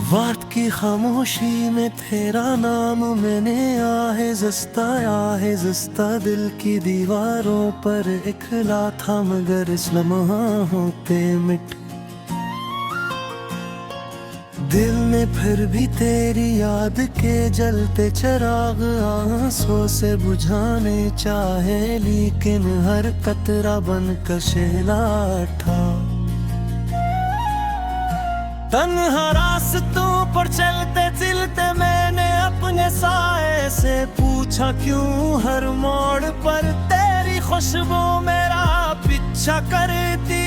रात की खामोशी में तेरा नाम मैंने आहिस्ता दिल की दीवारों पर लिखा था, मगर इस लम्हा होते मिट दिल में फिर भी तेरी याद के जलते चिराग आंसू से बुझाने चाहे, लेकिन हर कतरा बनकर शेला था। तन्हा रास्तों पर चलते चलते मैंने अपने साए से पूछा, क्यों हर मोड़ पर तेरी खुशबू मेरा पीछा करती।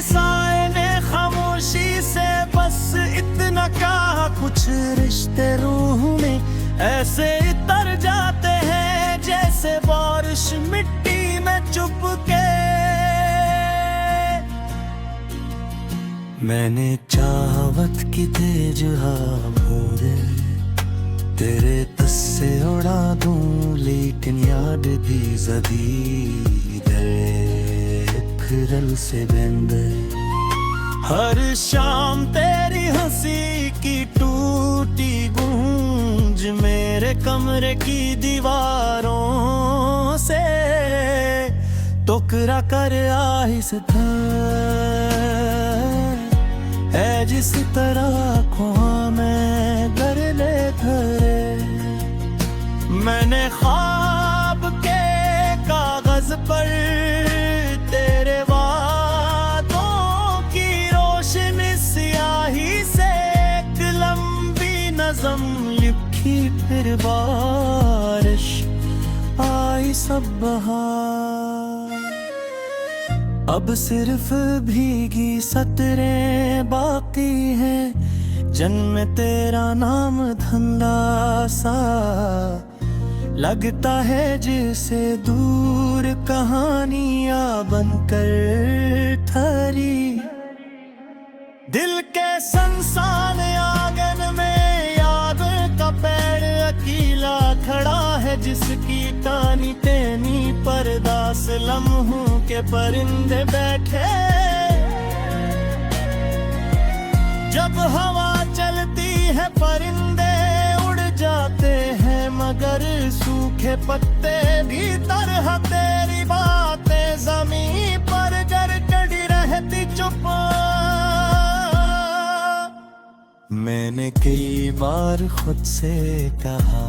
साए ने खामोशी से बस इतना कहा, कुछ रिश्ते रूह में ऐसे तर जाते हैं जैसे बारिश मिट्टी में चुपके। मैंने चाहत की तेज भोरे तेरे तस्से उड़ा दूं, लेकिन याद भी जदी खरल से बंद। हर शाम तेरी हंसी की टूटी गूंज मेरे कमरे की दीवारों से टकरा कर आहिस्ता है, जिस तरह ख्वाब में कर ले धरे। मैंने ख्वाब के कागज पर तेरे वादों की रोशनी स्याही से एक लंबी नज़म लिखी, फिर बारिश आई सब बहार। अब सिर्फ भीगी सतरें बाकी हैं, जन्म तेरा नाम धंधा सा लगता है, जिसे दूर कहानियां बनकर ठहरी। दिल के संसान आंगन में याद का पेड़ अकेला खड़ा है, जिसकी तानी तेनी परदास लम्हों के परिंदे बैठे। जब हवा चलती है परिंदे उड़ जाते हैं, मगर सूखे पत्ते भी तरह तेरी बातें जमीन पर जड़ चढ़ी रहती चुप। मैंने कई बार खुद से कहा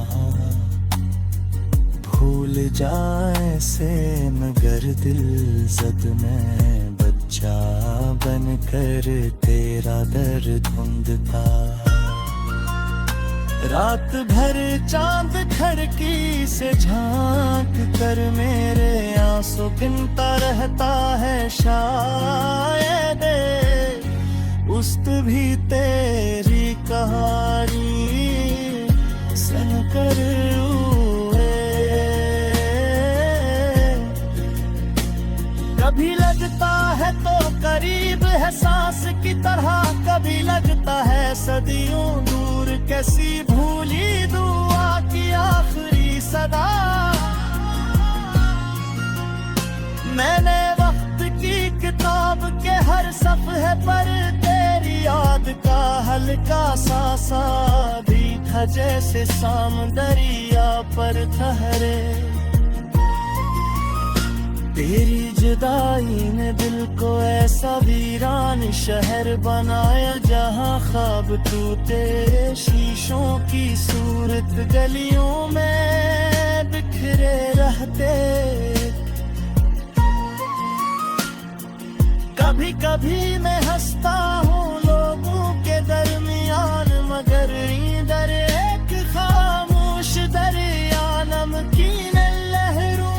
भूल जाए से, मगर दिल जद में बच्चा बनकर तेरा दर्द ढूंढता। रात भर चांद खिड़की से झांक कर मेरे आंसू गिनता रहता है, शायद उस्त भी तेरी कहानी सुनकर कभी लगता है तो करीब है सांस की तरह, कभी लगता है सदियों दूर कैसी भूली दुआ की आखिरी सदा। मैंने वक्त की किताब के हर सफ़े पर तेरी याद का हल्का सा भी था, जैसे शाम दरिया पर ठहरे। तेरी जुदाई ने दिल को ऐसा वीरान शहर बनाया, जहाँ ख्वाब टूटे शीशों की सूरत गलियों में बिखरे रहते। कभी कभी मैं हंसता हूँ लोगों के दरमियान, मगर इधर एक खामोश दरिया नमकीन लहरों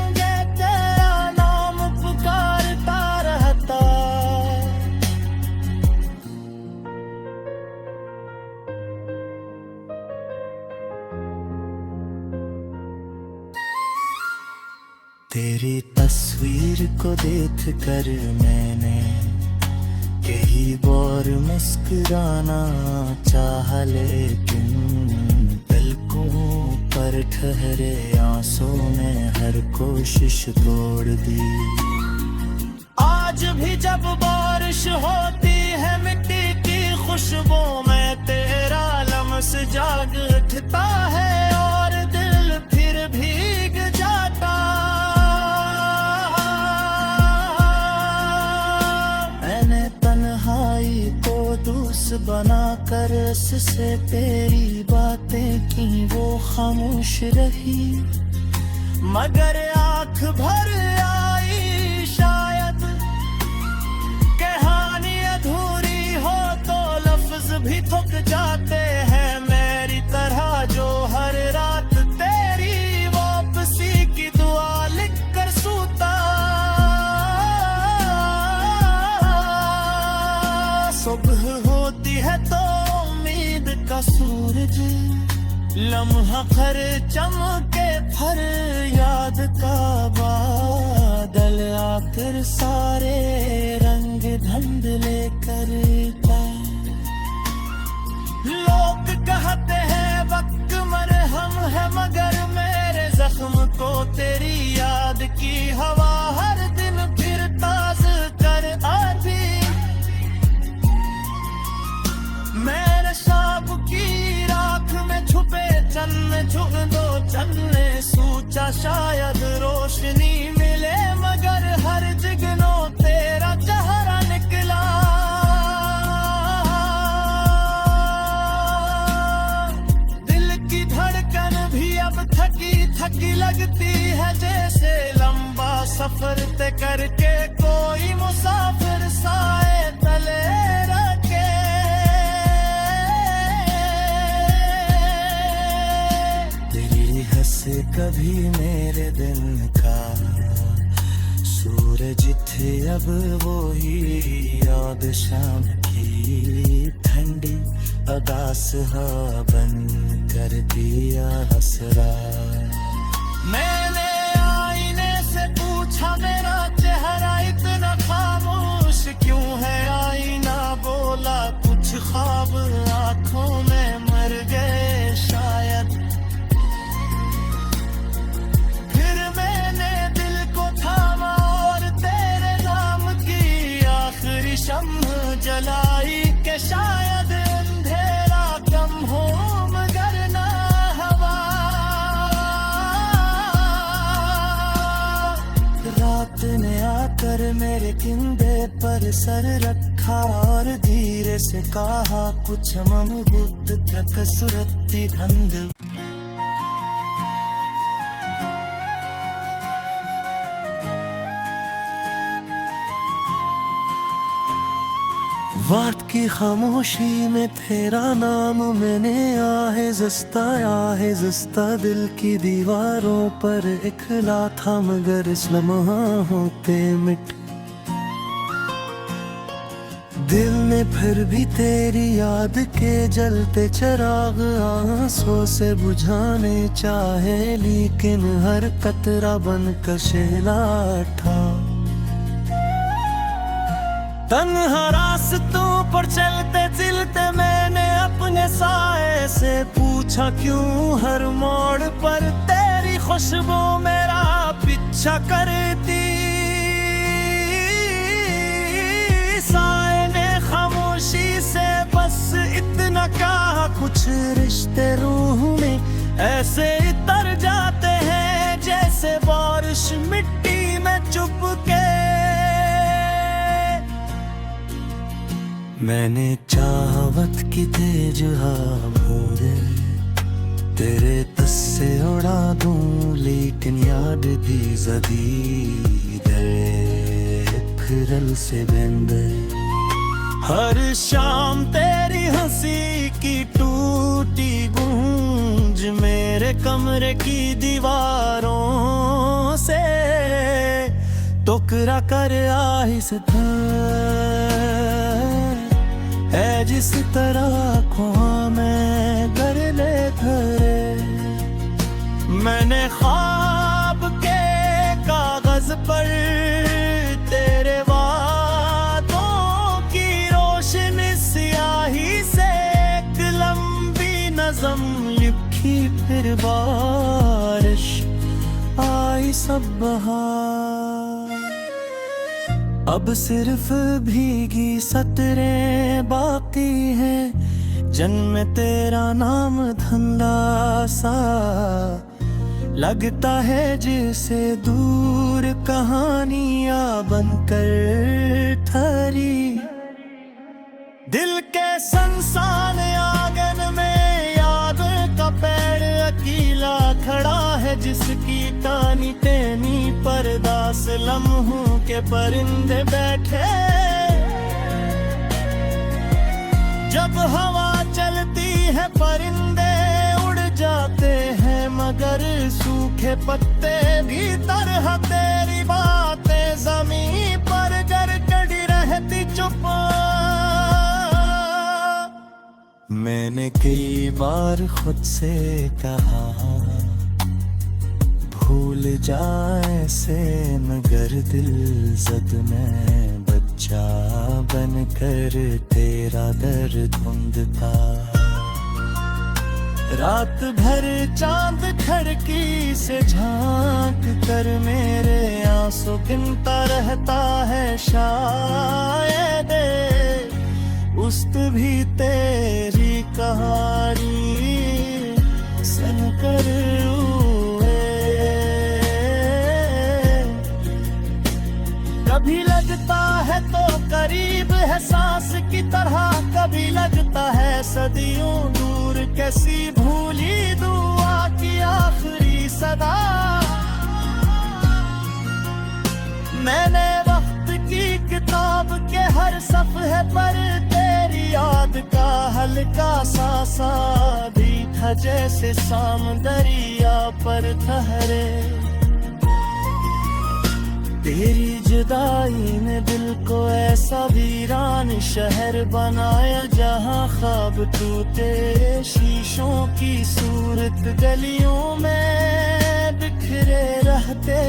तेरी तस्वीर को देख कर मैंने कई बार मुस्कुराना चाह, लेकिन पलकों पर ठहरे आंसू ने हर कोशिश तोड़ दी। आज भी जब बारिश होती है खुशबू में तेरा लम्स जाग उठता है और दिल फिर भीग जाता। मैंने तन्हाई को दूस बनाकर इससे तेरी बातें की, वो खामोश रही मगर आंख भर आई। शायद कहानी अधूरी हो तो लफ्ज भी थक जाते हैं मेरी तरह, जो हर रात तेरी वापसी की दुआ लिख कर सूता। सुबह होती है तो उम्मीद का सूरज, लम्हा खर चमके फर याद का बादल, आकर सारे रंग धुंधले करता। लोग कहते हैं वक्त मरहम है, मगर मेरे जख्म को तेरी याद की हवा हर दिन फिर ताज़ कर आती। मेरे शाब की राख में छुपे चन्ने झुक दो चन्ने सूचा, शायद रोशनी मिले मगर हर जिगनो तेरा चेहरा निकला। दिल की धड़कन भी अब थकी थकी लगती है, जैसे लंबा सफर तय करके कोई मुसाफिर साए तले रखे। कभी मेरे दिन का सूरज थे अब वो ही याद, शाम की ठंडी अदा सुहावन कर दिया हसरा। मैंने आईने से पूछा मेरा चेहरा इतना खामोश क्यों है, आईना बोला कुछ ख्वाब आंखों में मर गए शायद। जलाई के शायद अंधेरा कम हो मगर ना हवा। रात ने आकर मेरे कंधे पर सर रखा और धीरे से कहा कुछ मम बुद्ध तक सुरती धंध। वाट की खामोशी में तेरा नाम मैंने आहिस्ता दिल की दीवारों पर इखला था, मगर इस लम्हा होते मिट। दिल ने फिर भी तेरी याद के जलते चिराग आंसू से बुझाने चाहे, लेकिन हर कतरा बनकर शेला था। तन्हा रास्तों पर चलते चलते मैंने अपने साए से पूछा क्यों हर मोड़ पर तेरी खुशबू मेरा पीछा करती। साए ने खामोशी से बस इतना कहा कुछ रिश्ते रूह में ऐसे तर जाते हैं जैसे बारिश मिट्टी में चुपके। मैंने चाहत की तेज भूरे तेरे तस्से उड़ा दूं, लेकिन याद दी जदी फिरल से बेंदे। हर शाम तेरी हंसी की टूटी गूंज मेरे कमरे की दीवारों से टोकरा कर आहिस्ता है, जिस तरह ख्वाह में कर ले धरे। मैंने ख्वाब के कागज पर तेरे वादों की रोशनी स्याही से एक लंबी नज़म लिखी, फिर बारिश आई सब बहार। अब सिर्फ भीगी सतरें बाकी हैं, जन्म तेरा नाम धंधा सा लगता है, जिसे दूर कहानियां बनकर ठहरी। दिल के संसान आंगन में याद का पेड़ अकेला खड़ा है, जिसकी तानी टेनी परदास लम्हों के परिंदे बैठे। जब हवा चलती है परिंदे उड़ जाते हैं, मगर सूखे पत्ते भी तरह तेरी बातें जमीन पर जर कड़ी रहती चुप। मैंने कई बार खुद से कहा भूल जाए से, मगर दिल जद में बच्चा बनकर तेरा दर्द ढूंढता। रात भर चांद खिड़की से झांक कर मेरे आंसू गिनता रहता है, शायद उस्त भी तेरी कहानी सुनकर हुए। कभी लगता है तो करीब है सांस की तरह, कभी लगता है सदियों दूर, कैसी भूली दुआ की आखिरी सदा। मैंने वक्त की किताब के हर सफ़े पर तेरी याद का हल्का सा भी था, जैसे शाम दरिया पर ठहरे। तेरी जुदाई ने दिल को ऐसा वीरान शहर बनाया, जहाँ ख्वाब टूटे शीशों की सूरत गलियों में बिखरे रहते।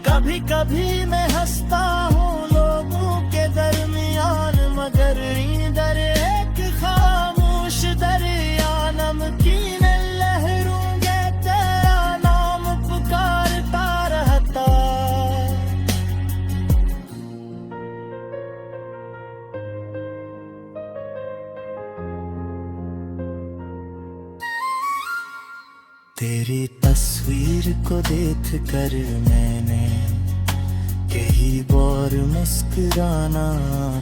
कभी कभी मैं हंसता हूँ लोगों के दरमियान, मगर इधर एक खामोश दरिया नमकीन लहरों के तेरा नाम पुकारता रहता। तेरी तस्वीर को देख कर मैंने कई बार मुस्कुराना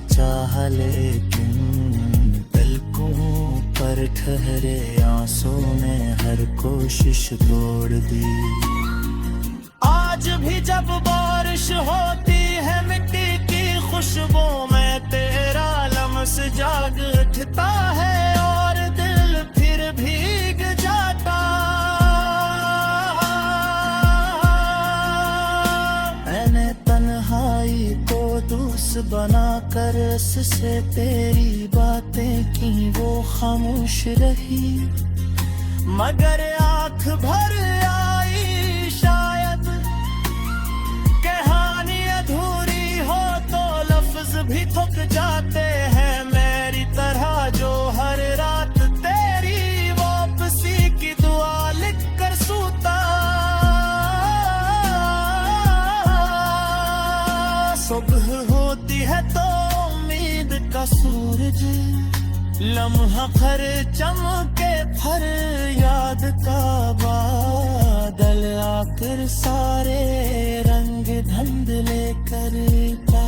चाहा, लेकिन पलकों पर ठहरे आंसू ने हर कोशिश तोड़ दी। आज भी जब बारिश होती है मिट्टी की खुशबू में तेरा लम्स जाग उठता है, और दिल फिर भीग जाता। बना कर उससे तेरी बातें की, वो खामोश रही, मगर आंख भर आई। शायद कहानी अधूरी हो तो लफ्ज भी थक जाते हैं, मेरी तरह जो हर रात तेरी वापसी की दुआ लिख कर सूता। सुबह होती है तो उम्मीद का सूरज, लम्हा खर चमके फर याद का बादल, आकर सारे रंग धुंधले करता।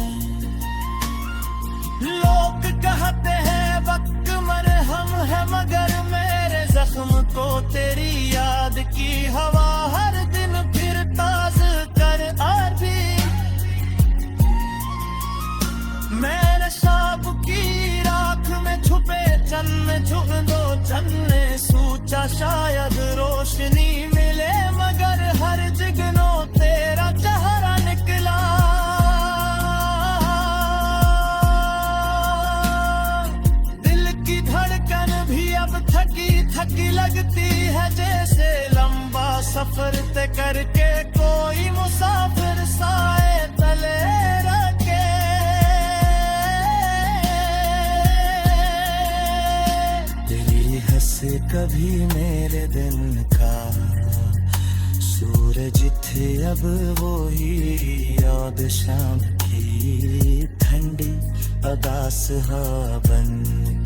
लोग कहते हैं वक्त मरहम है, मगर मेरे जख्म को तेरी याद की हवा हर दिन फिर ताज़ कर आती। मैंने शाम की राख में छुपे चन्ने झुक दो चन्ने सोचा, शायद रोशनी मिले, मगर हर जगनों तेरा चेहरा निकला। दिल की धड़कन भी अब थकी थकी लगती है, जैसे लंबा सफर तय करके कोई मुसाफिर साए तले रखे। कभी मेरे दिल का सूरज थे अब वो ही याद शाम की ठंडी अदास हवा बन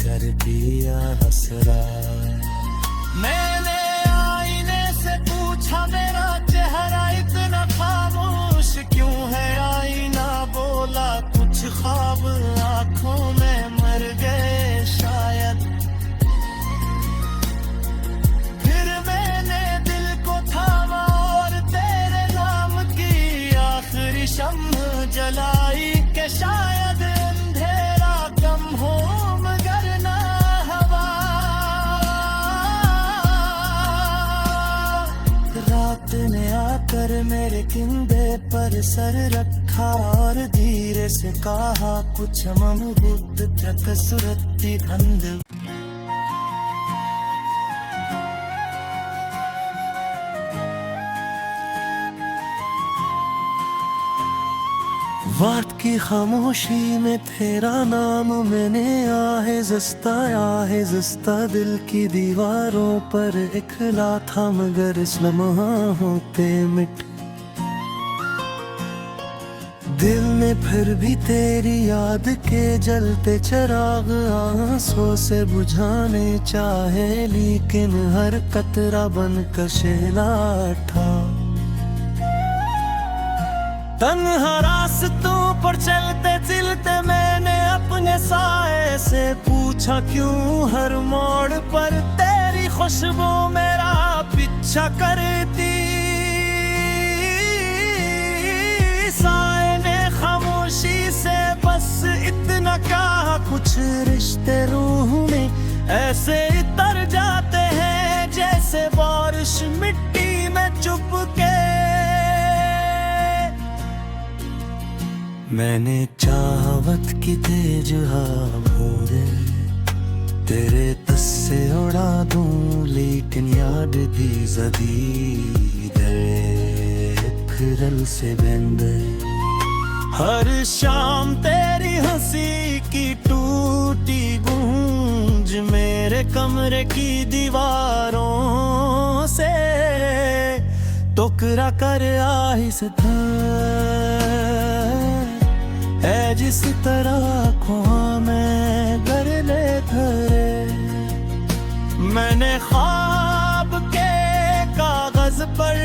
कर दिया हसरा। मैंने आईने से पूछा मेरा चेहरा इतना खामोश क्यों है, आईना बोला कुछ ख्वाब आंखों में मर गए शायद। फिर मैंने दिल को थामा और तेरे नाम की आखिरी शम्म जलाई के शायद अंधेरा कम हो मगर ना हवा। रात ने आकर मेरे कंधे पर सर रखा और धीरे से कहा कुछ ममबूत तक सुरती धंध। रात की खामोशी में तेरा नाम मैंने आहिस्ता दिल की दीवारों पर लिखा था मगर इस लम्हा होते मिट। दिल में फिर भी तेरी याद के जलते चिराग आंसू से बुझाने चाहे, लेकिन हर कतरा बनकर शेला था। तन्हा रास्तों पर चलते चलते मैंने अपने साए से पूछा क्यों हर मोड़ पर तेरी खुशबू मेरा पीछा करती। साए ने खामोशी से बस इतना कहा कुछ रिश्ते रूह में ऐसे तर जाते हैं जैसे बारिश मिट्टी में चुपके। मैंने चाहत की तेज हवाएं तेरे तस्से उड़ा दूं, लेकिन याद दी जदी फिरल से बंद। हर शाम तेरी हंसी की टूटी गूंज मेरे कमरे की दीवारों से टकरा कर आहिस्ता है जिस तरह ख्वाब में गरले धरे। मैंने ख्वाब के कागज पर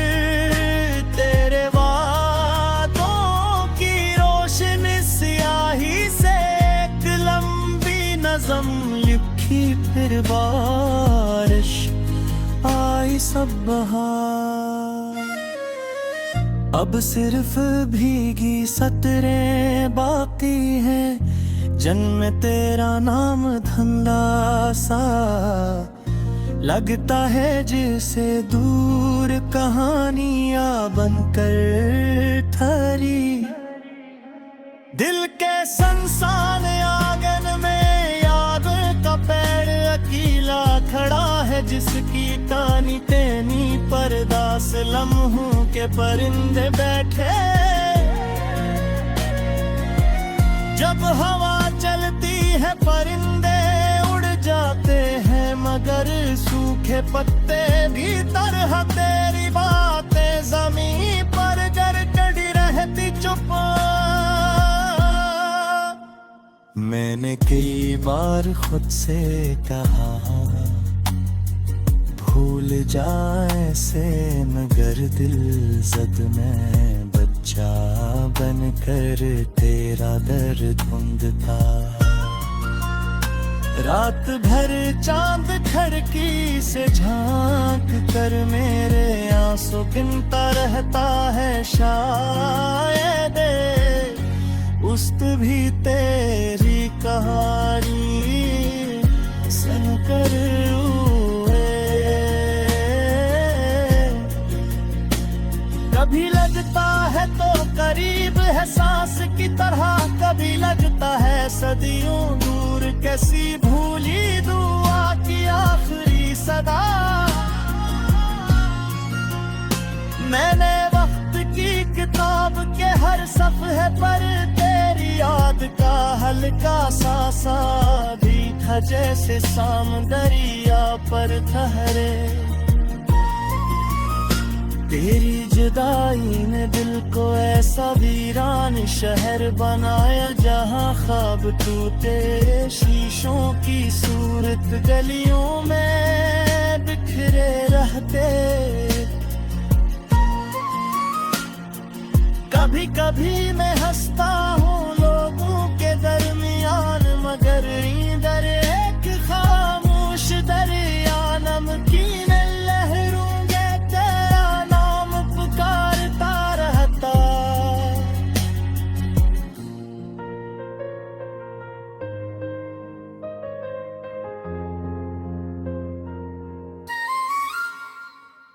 तेरे वादों की रोशनी स्याही से एक लंबी नज़म लिखी, फिर बारिश आई सब बहार। अब सिर्फ भीगी सतरें बाकी हैं, जन्म तेरा नाम धंधा सा लगता है जिसे दूर कहानियां बनकर ठहरी। दिल के संसान आंगन में याद का पेड़ अकेला खड़ा है, जिसकी टानी टेनी परदास लम्हों के परिंदे बैठे। जब हवा चलती है परिंदे उड़ जाते हैं, मगर सूखे पत्ते भी तरह तेरी बातें जमीन पर गर कड़ी रहती चुप। मैंने कई बार खुद से कहा भूल जाए से, मगर दिल जद में बच्चा बनकर तेरा दर्द ढूंढता। रात भर चांद खिड़की से झांक कर मेरे आंसू गिनता रहता है, शायद उस्त भी तेरी कहानी सुनकर कभी लगता है तो करीब है सांस की तरह, कभी लगता है सदियों दूर कैसी भूली दुआ की आखिरी सदा। मैंने वक्त की किताब के हर सफ़े पर तेरी याद का हल्का सा भी था, जैसे साम दरिया पर ठहरे। तेरी जुदाई ने दिल को ऐसा वीरान शहर बनाया जहाँ ख्वाब टूटे शीशों की सूरत गलियों में बिखरे रहते। कभी कभी मैं हंसता हूँ लोगों के दरमियान, मगर इधर एक खामोश दरिया नमकीन लहरों के तेरा नाम पुकारता रहता।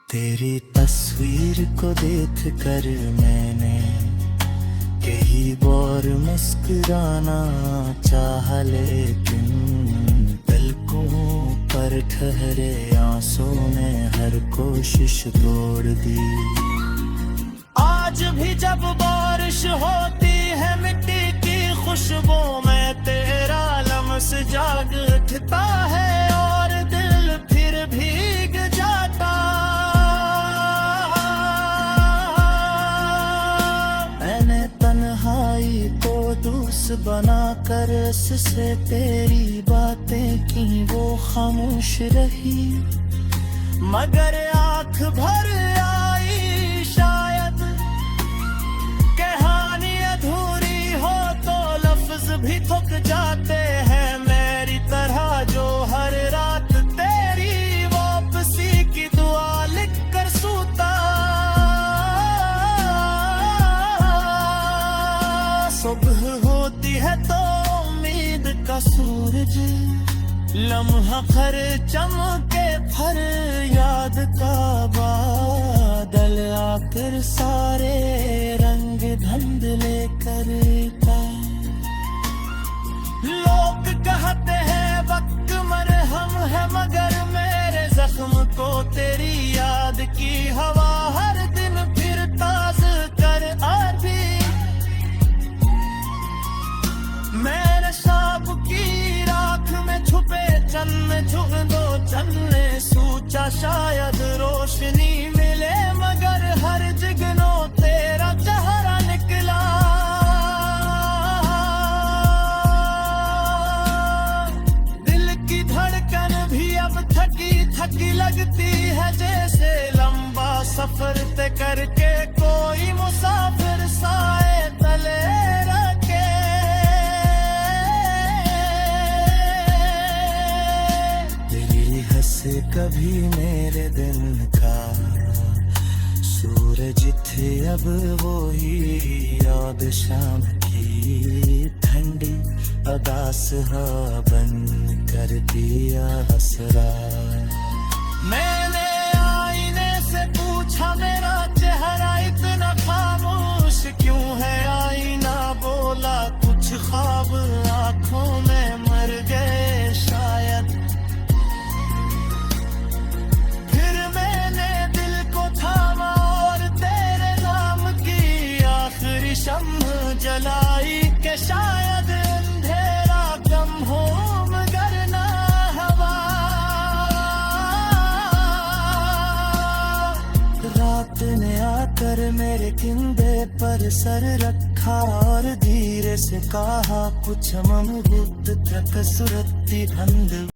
तेरी तस्वीर को देख कर मैंने कई बार मुस्कुराना चाहा, लेकिन पलकों पर ठहरे आंसू ने हर कोशिश तोड़ दी। आज भी जब बारिश होती है मिट्टी की खुशबू में तेरा लम्स जाग उठता है और दिल फिर भीग जाता। मैंने तन्हाई को दोस्त बना कर उससे तेरी बातें की, वो खामोश रही मगर आंख भर आई। शायद कहानी अधूरी हो तो लफ्ज भी थक जाते हैं मेरी तरह, जो हर रात तेरी वापसी की दुआ लिख कर सूता। सुबह होती है तो उम्मीद का सूरज, लम्हा खर चमके फर याद का बादल आकर सारे रंग धुंधले करता। लोग कहते हैं वक्त मरहम है, मगर मेरे जख्म को तेरी याद की हवा हर दिन फिर ताज़ कर आती। मेरे शाब की राख में छुपे चन्न झुक दो चन्ने सूचा, शायद रोशनी मिले मगर हर जिगनो तेरा चेहरा निकला। दिल की धड़कन भी अब थकी थकी लगती है, जैसे लंबा सफर तय करके कोई मुसाफिर साए तले रखे। कभी मेरे दिन का सूरज थे अब वो ही याद शाम की ठंडी अदास हवा बन कर दिया हसरा। मैंने आईने से पूछा मेरा चेहरा इतना खामोश क्यों है, आईना बोला कुछ ख्वाब आंखों में मर गए शायद। शम्म जलाई के शायद अंधेरा कम हो मगर ना हवा। रात ने आकर मेरे कंधे पर सर रखा और धीरे से कहा कुछ ममबूत तक सुरती धंध।